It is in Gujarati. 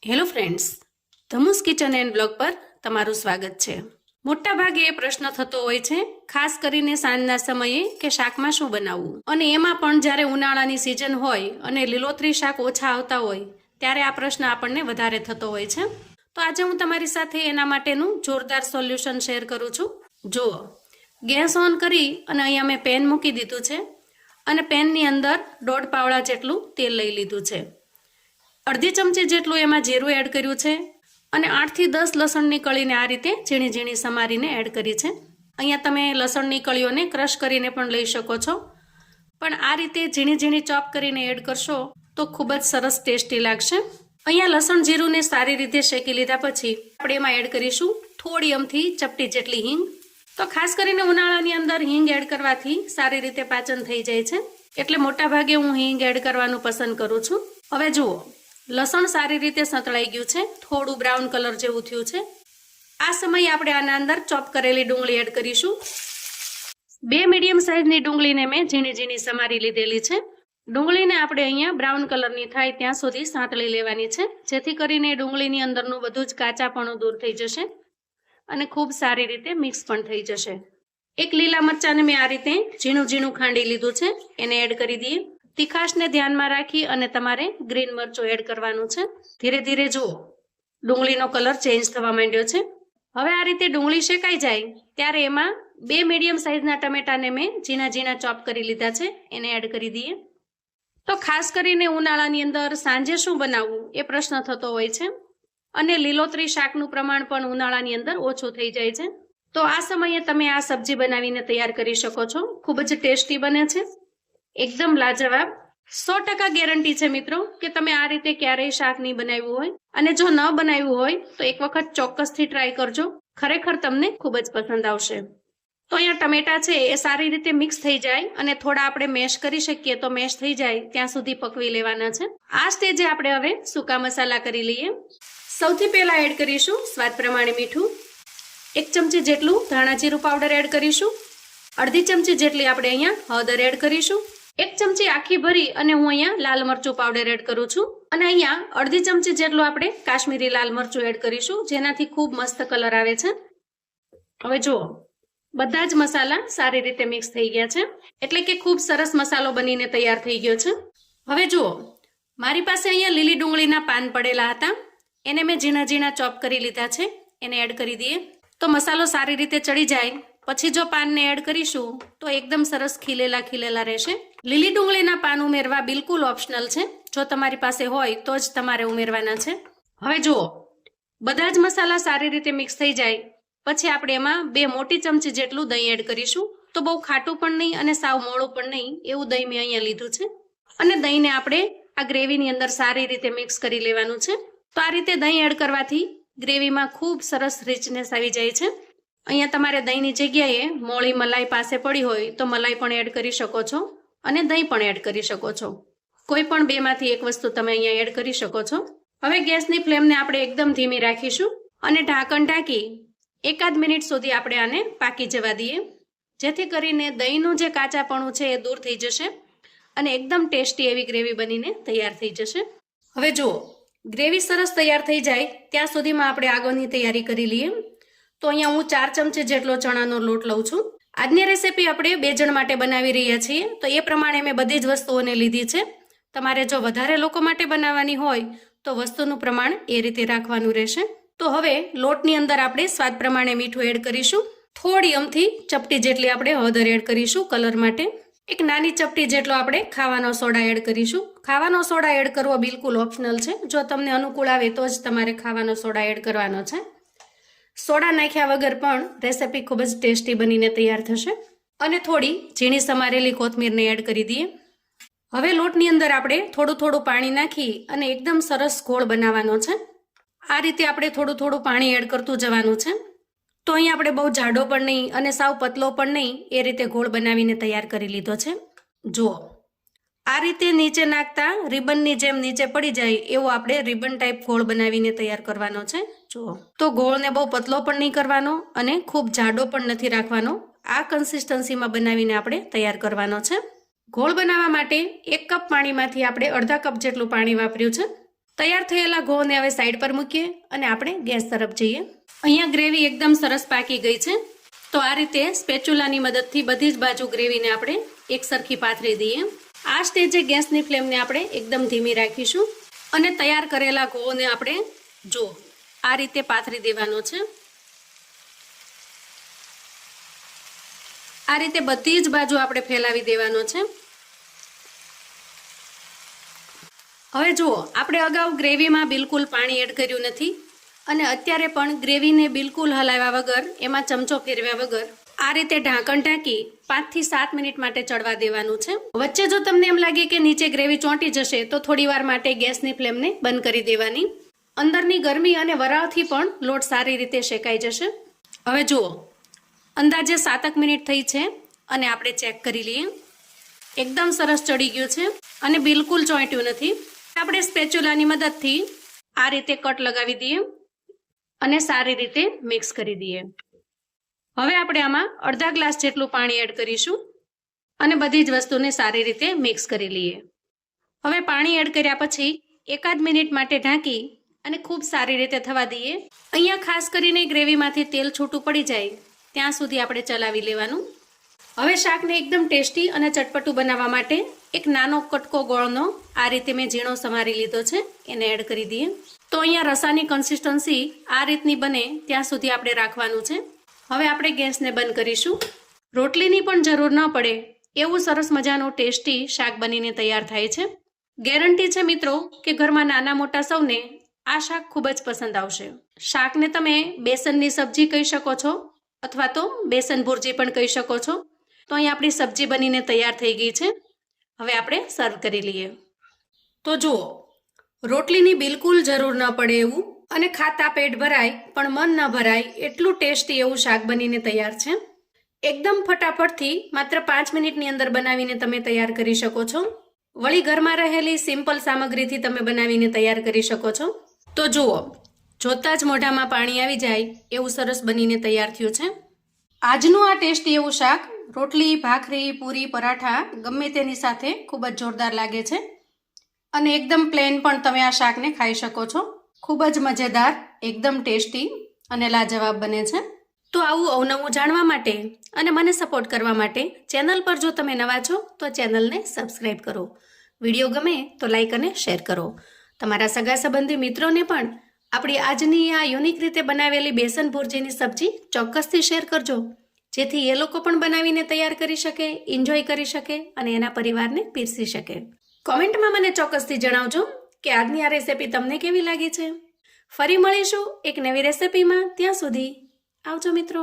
હેલો ફ્રેન્ડ્સ, ધમુસ કિચન એન્ડ બ્લોગ પર તમારું સ્વાગત છે. મોટા ભાગે એ પ્રશ્ન થતો હોય છે, ખાસ કરીને સાંજના સમયે કે શાકમાં શું બનાવવું, અને એમાં પણ જ્યારે ઉનાળાની સિઝન હોય અને લીલોતરી શાક ઓછા આવતા હોય ત્યારે આ પ્રશ્ન આપણને વધારે થતો હોય છે. તો આજે હું તમારી સાથે એના માટેનું જોરદાર સોલ્યુશન શેર કરું છું. જુઓ, ગેસ ઓન કરી અને અહીંયા મેં પેન મૂકી દીધું છે અને પેનની અંદર 1.5 પાવડા જેટલું તેલ લઈ લીધું છે. અડધી ચમચી જેટલું એમાં જીરું એડ કર્યું છે અને 8 થી 10 લસણની કળીને આ રીતે ઝીણી ઝીણી સમારીને એડ કરી છે. અહીંયા તમે લસણની કળીઓને ક્રશ કરીને પણ લઈ શકો છો, પણ આ રીતે ઝીણી ઝીણી ચોપ કરીને એડ કરશો તો ખૂબ જ સરસ ટેસ્ટી લાગશે. અહીંયા લસણ જીરુંને સારી રીતે શેકી લીધા પછી આપણે એમાં એડ કરીશું થોડી અમથી ચપટી જેટલી હિંગ. તો ખાસ કરીને ઉનાળાની અંદર હિંગ એડ કરવાથી સારી રીતે પાચન થઈ જાય છે, એટલે મોટા ભાગે હું હિંગ એડ કરવાનું પસંદ કરું છું. હવે જુઓ, લસણ સારી રીતે સંતળાઈ ગયું છે, થોડું બ્રાઉન કલર જેવું થયું છે. આ સમયે આપણે આના અંદર ચોપ કરેલી ડુંગળી એડ કરીશું. 2 મીડિયમ સાઇઝની ડુંગળીને મેં ઝીણી ઝીણી સમારી લીધેલી છે. ડુંગળીને આપણે અહીંયા બ્રાઉન કલરની થાય ત્યાં સુધી સાંતળી લેવાની છે, જેથી કરીને ડુંગળીની અંદરનું બધું જ કાચાપણું દૂર થઈ જશે અને ખૂબ સારી રીતે મિક્સ પણ થઈ જશે. એક લીલા મરચાંને મેં આ રીતે ઝીણું ઝીણું ખાંડી લીધું છે, એને એડ કરી દઈએ. તીખાશને ધ્યાનમાં રાખી અને તમારે ગ્રીન મરચું એડ કરવાનું છે. ધીરે ધીરે જુઓ, ડુંગળીનો કલર ચેન્જ થવા માંડ્યો છે. હવે આ રીતે ડુંગળી શેકાઈ જાય ત્યારે એમાં 2 મીડિયમ સાઇઝના ટમેટાને મેં ઝીણા ઝીણા ચોપ કરી લીધા છે, એને એડ કરી દઈએ. તો ખાસ કરીને ઉનાળાની અંદર સાંજે શું બનાવવું એ પ્રશ્ન થતો હોય છે, અને લીલોતરી શાકનું પ્રમાણ પણ ઉનાળાની અંદર ઓછું થઈ જાય છે. તો આ સમયે તમે આ સબ્જી બનાવીને તૈયાર કરી શકો છો. ખૂબ જ ટેસ્ટી બને છે, એકદમ લાજવાબ. 100% ગેરંટી છે મિત્રો કે તમે આ રીતે ક્યારેય શાક નહીં બનાવ્યું હોય, અને જો ન બનાવ્યું હોય તો એક વખત ચોક્કસથી ટ્રાય કરજો, ખરેખર તમને ખૂબ જ પસંદ આવશે. તો અહીંયા ટમેટા છે એ સારી રીતે મિક્સ થઈ જાય અને થોડા આપણે મેશ કરી શકીએ તો મેશ થઈ જાય ત્યાં સુધી પકવી લેવાના છે. આ સ્ટેજે આપણે હવે સૂકા મસાલા કરી લઈએ. સૌથી પહેલા એડ કરીશું સ્વાદ પ્રમાણે મીઠું. 1 ચમચી જેટલું ધાણા જીરું પાવડર એડ કરીશું. અડધી ચમચી જેટલી આપણે અહીંયા હળદર એડ કરીશું. 1 ચમચી આખી ભરી અને હું અહીંયા લાલ મરચું પાવડર એડ કરું છું, અને અહીંયા અડધી ચમચી જેટલું આપણે કાશ્મીરી લાલ મરચું એડ કરીશું, જેનાથી ખૂબ મસ્ત કલર આવે છે. હવે જુઓ, બધા જ મસાલા સારી રીતે મિક્સ થઈ ગયા છે, એટલે કે ખૂબ સરસ મસાલો બનીને તૈયાર થઈ ગયો છે. હવે જુઓ, મારી પાસે અહીંયા લીલી ડુંગળીના પાન પડેલા હતા, એને મેં ઝીણા ઝીણા ચોપ કરી લીધા છે, એને એડ કરી દઈએ. તો મસાલો સારી રીતે ચડી જાય પછી જો પાનને એડ કરીશું તો એકદમ સરસ ખીલેલા ખીલેલા રહેશે. લીલી ડુંગળીના પાન ઉમેરવા બિલકુલ ઓપ્શનલ છે, જો તમારી પાસે હોય તો જ તમારે ઉમેરવાના છે. હવે જુઓ, બધા જ મસાલા સારી રીતે મિક્સ થઈ જાય પછી આપણે એમાં 2 મોટી ચમચી જેટલું દહીં એડ કરીશું. તો બહુ ખાટું પણ નહીં અને સાવ મોળું પણ નહીં એવું દહીં મેં અહીંયા લીધું છે, અને દહીંને આપણે આ ગ્રેવીની અંદર સારી રીતે મિક્સ કરી લેવાનું છે. તો આ રીતે દહીં એડ કરવાથી ગ્રેવીમાં ખૂબ સરસ રીચનેસ આવી જાય છે. અહીંયા તમારે દહીંની જગ્યાએ મોળી મલાઈ પાસે પડી હોય તો મલાઈ પણ એડ કરી શકો છો, અને દહીં પણ એડ કરી શકો છો. કોઈ પણ બેમાંથી એક વસ્તુ તમે અહીંયા એડ કરી શકો છો. હવે ગેસની ફ્લેમને આપણે એકદમ ધીમી રાખીશું અને ઢાંકણ ઢાંકી 1 મિનિટ સુધી આપણે આને પાકી જવા દઈએ, જેથી કરીને દહીંનું જે કાચાપણું છે એ દૂર થઈ જશે અને એકદમ ટેસ્ટી એવી ગ્રેવી બનીને તૈયાર થઈ જશે. હવે જુઓ, ગ્રેવી સરસ તૈયાર થઈ જાય ત્યાં સુધીમાં આપણે આગળની તૈયારી કરી લઈએ. તો અહીંયા હું 4 ચમચી જેટલો ચણાનો લોટ લઉં છું. આજની રેસીપી આપણે 2 જણ માટે બનાવી રહ્યા છીએ, તો એ પ્રમાણે મેં બધી જ વસ્તુઓને લીધી છે. તમારે જો વધારે લોકો માટે બનાવવાની હોય તો વસ્તુનું પ્રમાણ એ રીતે રાખવાનું રહેશે. તો હવે લોટની અંદર આપણે સ્વાદ પ્રમાણે મીઠું એડ કરીશું. થોડી અમથી ચપટી જેટલી આપણે હળદર એડ કરીશું કલર માટે. એક નાની ચપટી જેટલો આપણે ખાવાનો સોડા એડ કરીશું. ખાવાનો સોડા એડ કરવો બિલકુલ ઓપ્શનલ છે, જો તમને અનુકૂળ આવે તો જ તમારે ખાવાનો સોડા એડ કરવાનો છે. સોડા નાખ્યા વગર પણ રેસીપી ખૂબ જ ટેસ્ટી બનીને તૈયાર થશે. અને થોડી ઝીણી સમારેલી કોથમીરને એડ કરી દઈએ. હવે લોટની અંદર આપણે થોડું થોડું પાણી નાખી અને એકદમ સરસ ઘોળ બનાવવાનો છે. આ રીતે આપણે થોડું થોડું પાણી એડ કરતું જવાનું છે. તો અહીં આપણે બહુ જાડો પણ નહીં અને સાવ પતલો પણ નહીં એ રીતે ઘોળ બનાવીને તૈયાર કરી લીધો છે. જુઓ, આ રીતે નીચે નાખતા રિબનની જેમ નીચે પડી જાય એવો આપણે રિબન ટાઈપ ઘોળ બનાવીને તૈયાર કરવાનો છે. જુઓ, તો ગોળને બહુ પતલો પણ નહીં કરવાનો અને ખૂબ જાડો પણ નથી રાખવાનો. આ કન્સિસ્ટન્સીમાં બનાવીને આપણે તૈયાર કરવાનો છે. ઘોળ બનાવવા માટે 1 કપ પાણીમાંથી આપણે અડધા કપ જેટલું પાણી વાપર્યું છે. તૈયાર થયેલા ઘઉંને હવે સાઈડ પર મૂકીએ અને આપણે ગેસ તરફ જઈએ. અહીંયા ગ્રેવી એકદમ સરસ પાકી ગઈ છે. તો આ રીતે સ્પેચ્યુલાની મદદથી બધી જ બાજુ ગ્રેવીને આપણે એક સરખી પાથરી દઈએ. આ સ્ટેજે ગેસની ફ્લેમને આપણે એકદમ ધીમી રાખીશું અને તૈયાર કરેલા ઘઉંને આપણે જો આ રીતે પાથરી દેવાનો છે. આ રીતે બધી જ બાજુ આપણે ફેલાવી દેવાનો છે. હવે જુઓ, આપણે અગાઉ ગ્રેવીમાં બિલકુલ પાણી એડ કર્યું નથી અને અત્યારે પણ ગ્રેવીને બિલકુલ હલાવ્યા વગર, એમાં ચમચો ફેરવ્યા વગર આ રીતે ઢાંકણ ઢાંકી 5 થી 7 મિનિટ માટે ચડવા દેવાનું છે. વચ્ચે જો તમને એમ લાગે કે નીચે ગ્રેવી ચોંટી જશે તો થોડી વાર માટે ગેસની ફ્લેમને બંધ કરી દેવાની. અંદરની ગરમી અને વરાળથી પણ લોટ સારી રીતે શેકાઈ જશે. હવે જુઓ, અંદાજે 7 મિનિટ થઈ છે અને આપણે ચેક કરી લઈએ. એકદમ સરસ ચડી ગયું છે અને બિલકુલ ચોંટ્યું નથી. આપણે સ્પેચ્યુલાની મદદથી આ રીતે કટ લગાવી દઈએ અને સારી રીતે મિક્સ કરી દઈએ. હવે આપણે આમાં અડધા ગ્લાસ જેટલું પાણી એડ કરીશું અને બધી જ વસ્તુને સારી રીતે મિક્સ કરી લઈએ. હવે પાણી એડ કર્યા પછી 1 મિનિટ માટે ઢાંકી અને ખૂબ સારી રીતે થવા દઈએ. અહીંયા ખાસ કરીને ગ્રેવીમાંથી તેલ છૂટું પડી જાય ત્યાં સુધી આપણે ચલાવી લેવાનું. હવે શાકને એકદમ ટેસ્ટી અને ચટપટું બનાવવા માટે એક નાનો કટકો ગોળનો આ રીતે મેં ઝીણો સમારી લીધો છે, એને એડ કરી દઈએ. તો અહીંયા રસાની કન્સિસ્ટન્સી આ રીતની બને ત્યાં સુધી આપણે રાખવાનું છે. હવે આપણે ગેસને બંધ કરીશું. રોટલીની પણ જરૂર ન પડે એવું સરસ મજાનું ટેસ્ટી શાક બનીને તૈયાર થાય છે. ગેરંટી છે મિત્રો કે ઘરમાં નાના મોટા સૌને આ શાક ખૂબ જ પસંદ આવશે. શાકને તમે બેસનની સબ્જી કહી શકો છો અથવા તો બેસન ભુરજી પણ કહી શકો છો. તો અહીં આપણી સબ્જી બનીને તૈયાર થઈ ગઈ છે. હવે આપણે સર્વ કરી લઈએ. તો જુઓ, રોટલીની બિલકુલ જરૂર ન પડે એવું અને ખાતા પેટ ભરાય પણ મન ન ભરાય એટલું ટેસ્ટી એવું શાક બનીને તૈયાર છે. એકદમ ફટાફટથી માત્ર 5 મિનિટની અંદર બનાવીને તમે તૈયાર કરી શકો છો. વળી ઘરમાં રહેલી સિમ્પલ સામગ્રીથી તમે બનાવીને તૈયાર કરી શકો છો. તો જુઓ, જોતાં જ મોઢામાં પાણી આવી જાય એવું સરસ બનીને તૈયાર થયું છે. આજનું આ ટેસ્ટી એવું શાક રોટલી, ભાખરી, પૂરી, પરાઠા ગમે તેની સાથે ખૂબ જ જોરદાર લાગે છે અને એકદમ પ્લેન પણ તમે આ શાકને ખાઈ શકો છો. ખૂબ જ મજેદાર, એકદમ ટેસ્ટી અને લાજવાબ બને છે. તો આવું અવનવું જાણવા માટે અને મને સપોર્ટ કરવા માટે ચેનલ પર જો તમે નવા છો તો ચેનલને સબસ્ક્રાઈબ કરો. વિડીયો ગમે તો લાઈક અને શેર કરો. તમારા સગા સંબંધી મિત્રોને પણ આપણી આજની આ યુનિક રીતે બનાવેલી બેસન ભુરજીની સબ્જી ચોક્કસથી શેર કરજો, જેથી એ લોકો પણ બનાવીને તૈયાર કરી શકે, એન્જોય કરી શકે અને એના પરિવારને પીરસી શકે. કોમેન્ટમાં મને ચોક્કસથી જણાવજો કે આજની આ રેસિપી તમને કેવી લાગી છે. ફરી મળીશું એક નવી રેસિપીમાં. ત્યાં સુધી આવજો મિત્રો.